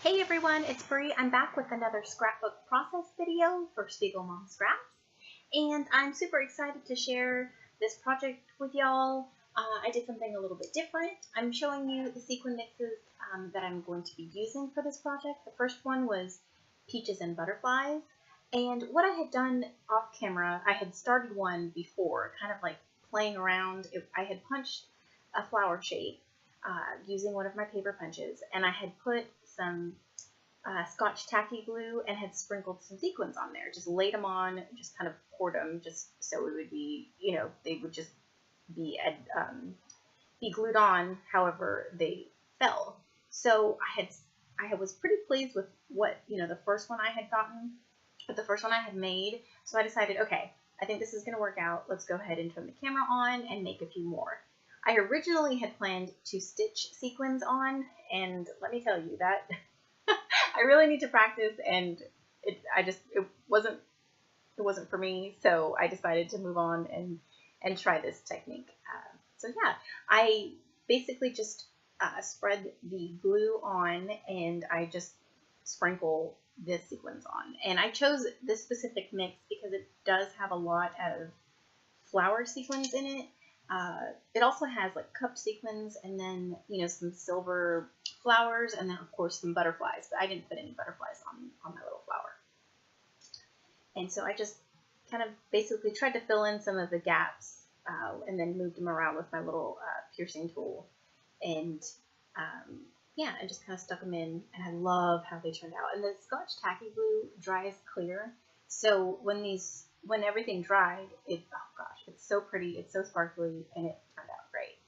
Hey everyone, it's Bree. I'm back with another scrapbook process video for SpiegelMom Scraps, and I'm super excited to share this project with y'all. I did something a little bit different. I'm showing you the sequin mixes that I'm going to be using for this project. The first one was Peaches and Butterflies, and what I had done off camera, I had started one before, kind of like playing around. I had punched a flower shape using one of my paper punches, and I had put some Scotch tacky glue and had sprinkled some sequins on there. Just laid them on, just kind of poured them, just so it would be, they would just be glued on however they fell. So I was pretty pleased with what, the first one I had gotten, but the first one I had made. So I decided, okay, I think this is going to work out. Let's go ahead and turn the camera on and make a few more. I originally had planned to stitch sequins on, and let me tell you that I really need to practice, and it wasn't for me, so I decided to move on and try this technique. So yeah, I basically just spread the glue on, and I just sprinkle this sequins on. And I chose this specific mix because it does have a lot of flower sequins in it. It also has like cup sequins, and then some silver flowers, and then of course some butterflies, but I didn't put any butterflies on my little flower. And so I just kind of basically tried to fill in some of the gaps, and then moved them around with my little piercing tool, and yeah, I just kind of stuck them in, and I love how they turned out. And the Scotch tacky glue dries clear, so when everything dried, oh gosh, it's so pretty, it's so sparkly, and it turned out great.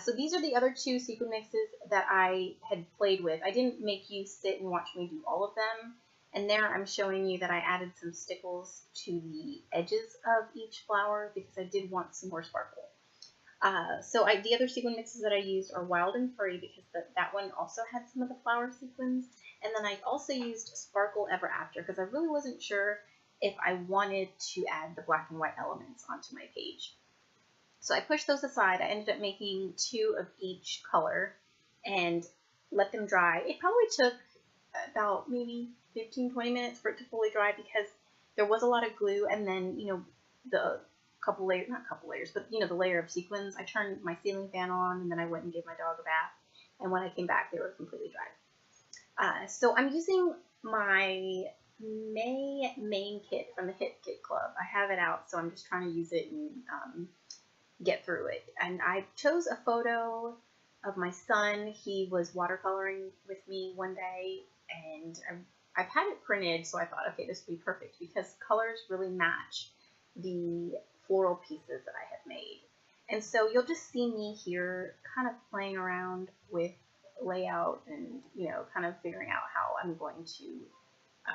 So these are the other two sequin mixes that I had played with. I didn't make you sit and watch me do all of them, and there I'm showing you that I added some stickles to the edges of each flower because I did want some more sparkle. So the other sequin mixes that I used are Wild and Furry because that one also had some of the flower sequins, and then I also used Sparkle Ever After because I really wasn't sure if I wanted to add the black and white elements onto my page. So I pushed those aside. I ended up making 2 of each color and let them dry. It probably took about maybe 15-20 minutes for it to fully dry because there was a lot of glue, and then the couple layers, not couple layers, but the layer of sequins. I turned my ceiling fan on, and then I went and gave my dog a bath, and when I came back they were completely dry. So I'm using my main kit from the Hit Kit Club. I have it out, so I'm just trying to use it and get through it. And I chose a photo of my son. He was watercoloring with me one day, and I've had it printed, so I thought, okay, this would be perfect because colors really match the floral pieces that I have made. And so you'll just see me here kind of playing around with layout and kind of figuring out how I'm going to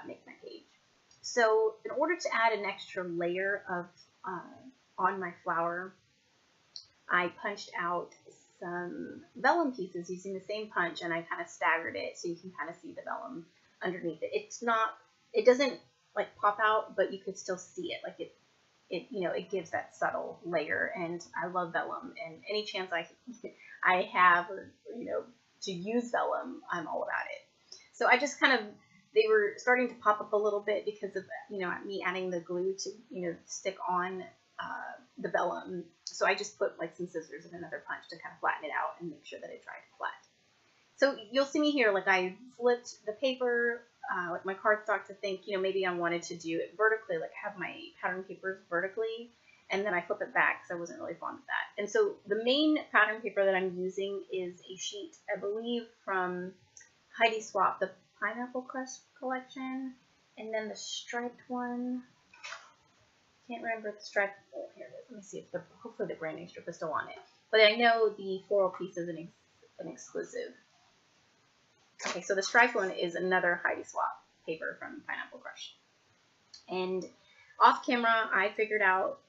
make my page. So in order to add an extra layer of on my flower, I punched out some vellum pieces using the same punch, and I kind of staggered it so you can kind of see the vellum underneath it. It doesn't like pop out, but you could still see it. Like it gives that subtle layer, and I love vellum, and any chance I have to use vellum, I'm all about it. So I just kind of, they were starting to pop up a little bit because of me adding the glue to stick on the vellum. So I just put like some scissors and another punch to kind of flatten it out and make sure that it dried flat. So you'll see me here, like I flipped the paper, like my cardstock, to think maybe I wanted to do it vertically, like have my pattern papers vertically, and then I flip it back because I wasn't really fond of that. And so the main pattern paper that I'm using is a sheet, I believe, from Heidi Swapp, the Pineapple Crust collection, and then the striped one. Can't remember the stripe. Oh, here it is. Let me see if hopefully the branding strip is still on it. But I know the floral piece is an exclusive. Okay, so the striped one is another Heidi Swapp paper from Pineapple Crush. And off camera, I figured out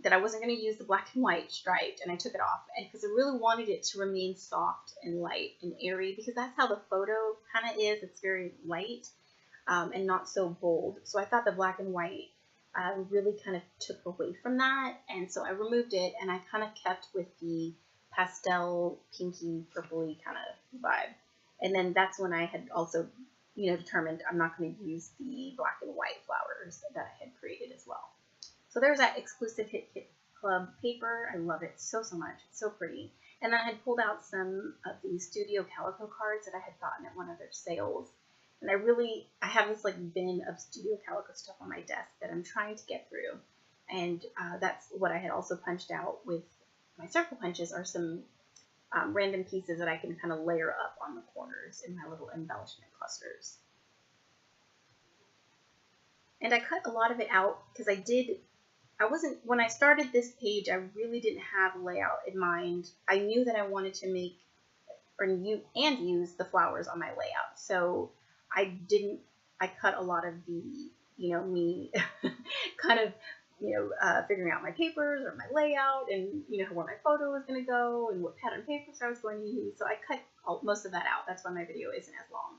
that I wasn't going to use the black and white striped, and I took it off, and because I really wanted it to remain soft and light and airy, because that's how the photo kind of is. It's very light and not so bold. So I thought the black and white really kind of took away from that, and so I removed it, and I kind of kept with the pastel, pinky, purpley kind of vibe. And then that's when I had also, determined I'm not going to use the black and white flowers that I had created as well. So there's that exclusive Hit Kit Club paper. I love it so much. It's so pretty. And then I had pulled out some of these Studio Calico cards that I had gotten at one of their sales. And I have this like bin of Studio Calico stuff on my desk that I'm trying to get through. And that's what I had also punched out with my circle punches, are some random pieces that I can kind of layer up on the corners in my little embellishment clusters. And I cut a lot of it out because when I started this page, I really didn't have layout in mind. I knew that I wanted to make and use the flowers on my layout. So I cut a lot of the, me kind of, figuring out my papers or my layout and, where my photo was going to go and what pattern papers I was going to use. So I cut most of that out. That's why my video isn't as long.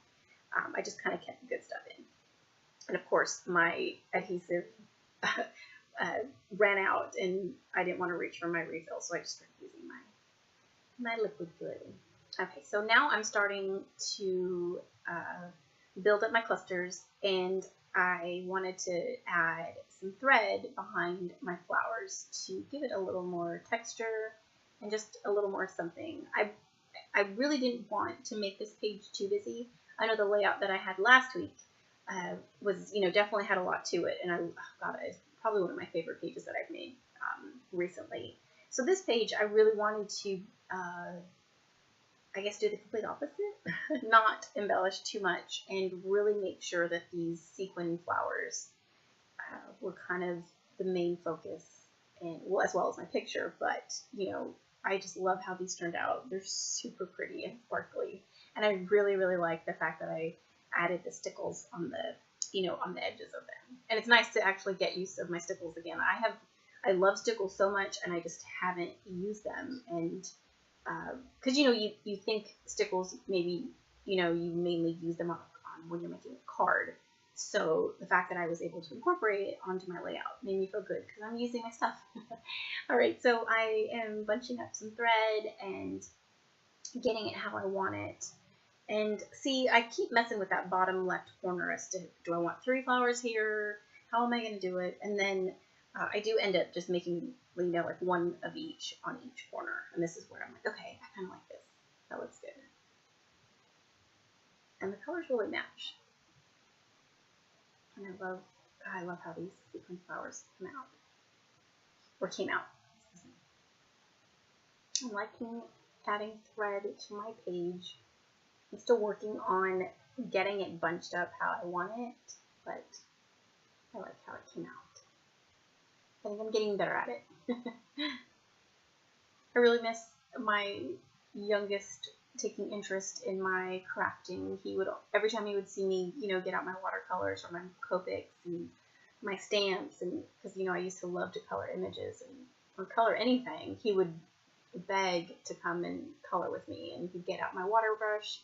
I just kind of kept the good stuff in. And of course, my adhesive ran out and I didn't want to reach for my refill, so I just started using my liquid glue. Okay, so now I'm starting to build up my clusters, and I wanted to add some thread behind my flowers to give it a little more texture and just a little more something. I really didn't want to make this page too busy. I know the layout that I had last week was, definitely had a lot to it, and it's probably one of my favorite pages that I've made recently. So this page, I really wanted to, I guess, do the complete opposite, not embellish too much, and really make sure that these sequin flowers were kind of the main focus, and as well as my picture. But I just love how these turned out. They're super pretty and sparkly, and I really like the fact that I added the stickles on the on the edges of them. And it's nice to actually get use of my stickles again. I love stickles so much, and I just haven't used them. And because you think stickles, maybe you mainly use them on when you're making a card. So the fact that I was able to incorporate it onto my layout made me feel good because I'm using my stuff. All right, so I am bunching up some thread and getting it how I want it. And see, I keep messing with that bottom left corner as to, do I want 3 flowers here? How am I going to do it? And then I do end up just making, like one of each on each corner. And this is where I'm like, okay, I kind of like this. That looks good. And the colors really match. And I love how these sequin flowers come out. Or came out. I'm liking adding thread to my page. I'm still working on getting it bunched up how I want it, but I like how it came out. I think I'm getting better at it. I really miss my youngest taking interest in my crafting. Every time he would see me, get out my watercolors or my Copics and my stamps, and because, I used to love to color images or color anything, he would beg to come and color with me, and he'd get out my water brush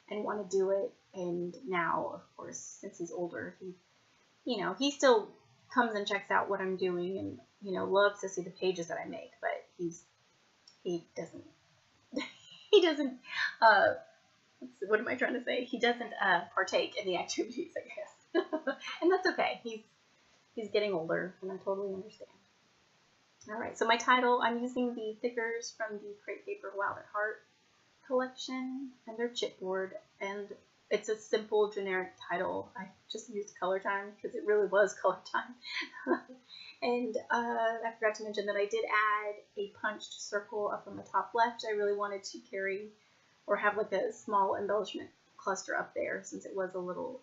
and want to do it. And now, of course, since he's older, he still comes and checks out what I'm doing, and loves to see the pages that I make, but he doesn't what am I trying to say? He doesn't partake in the activities, I guess. And that's okay. He's getting older, and I totally understand. All right, so my title, I'm using the thickers from the Crepe Paper Wild at Heart collection, and they're chipboard, and it's a simple generic title. I just used color time because it really was color time. And I forgot to mention that I did add a punched circle up on the top left. I really wanted to carry or have like a small embellishment cluster up there, since it was a little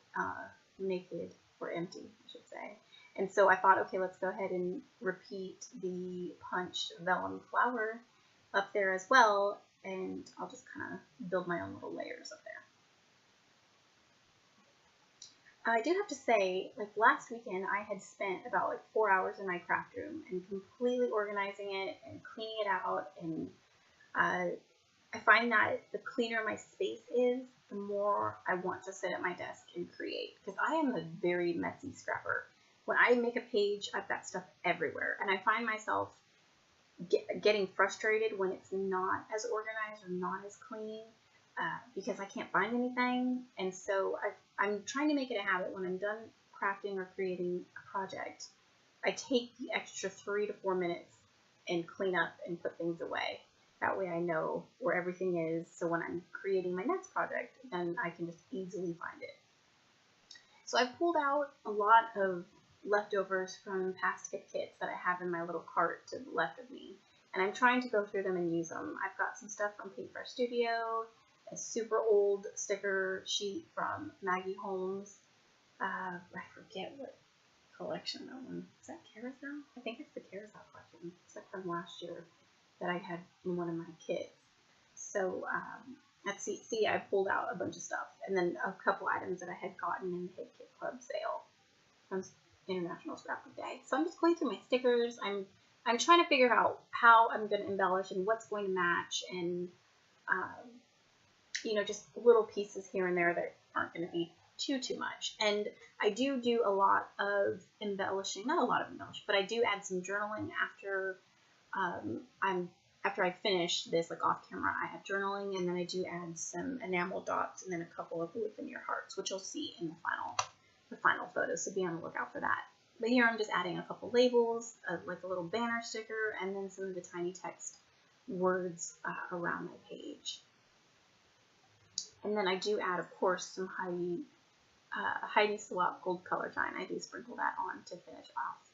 naked or empty, I should say. And so I thought, okay, let's go ahead and repeat the punched vellum flower up there as well, and I'll just kind of build my own little layers up there. I do have to say, like last weekend, I had spent about like 4 hours in my craft room and completely organizing it and cleaning it out. And I find that the cleaner my space is, the more I want to sit at my desk and create, because I am a very messy scrapper. When I make a page, I've got stuff everywhere, and I find myself getting frustrated when it's not as organized or not as clean. because I can't find anything. And so I'm trying to make it a habit when I'm done crafting or creating a project, I take the extra 3 to 4 minutes and clean up and put things away. That way I know where everything is, so when I'm creating my next project, then I can just easily find it. So I pulled out a lot of leftovers from past hit kits that I have in my little cart to the left of me, and I'm trying to go through them and use them. I've got some stuff from Paintbrush Studio, a super old sticker sheet from Maggie Holmes. I forget what collection that one. Is that Carousel? I think it's the Carousel collection. It's like from last year that I had in one of my kits. So let's see, I pulled out a bunch of stuff, and then a couple items that I had gotten in the Hit Kit Club sale from International Scrapbook Day. So I'm just going through my stickers. I'm trying to figure out how I'm going to embellish and what's going to match, and you know, just little pieces here and there that aren't going to be too much. And I do a lot of embellishing, not a lot of embellishing, but I do add some journaling after after I finish this, like off camera. I have journaling, and then I do add some enamel dots and then a couple of wood veneer hearts, which you'll see in the final photos, so be on the lookout for that. But here I'm just adding a couple labels, like a little banner sticker, and then some of the tiny text words around my page. And then I do add, of course, some Heidi Swap Gold Color Shine. I do sprinkle that on to finish off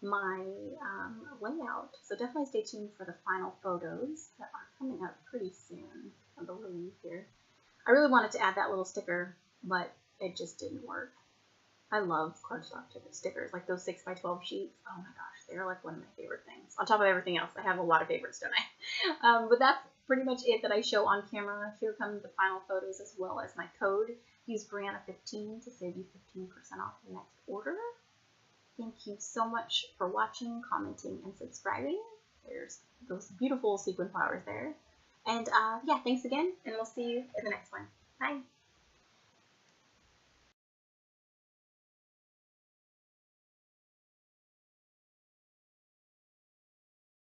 my layout. So definitely stay tuned for the final photos that are coming up pretty soon, I believe here. I really wanted to add that little sticker, but it just didn't work. I love cardstock stickers, like those 6x12 sheets. Oh my gosh, they're like one of my favorite things. On top of everything else, I have a lot of favorites, don't I? But that's pretty much it that I show on camera. Here come the final photos as well as my code. Use Brianna15 to save you 15% off your next order. Thank you so much for watching, commenting, and subscribing. There's those beautiful sequin flowers there. And yeah, thanks again, and we'll see you in the next one. Bye.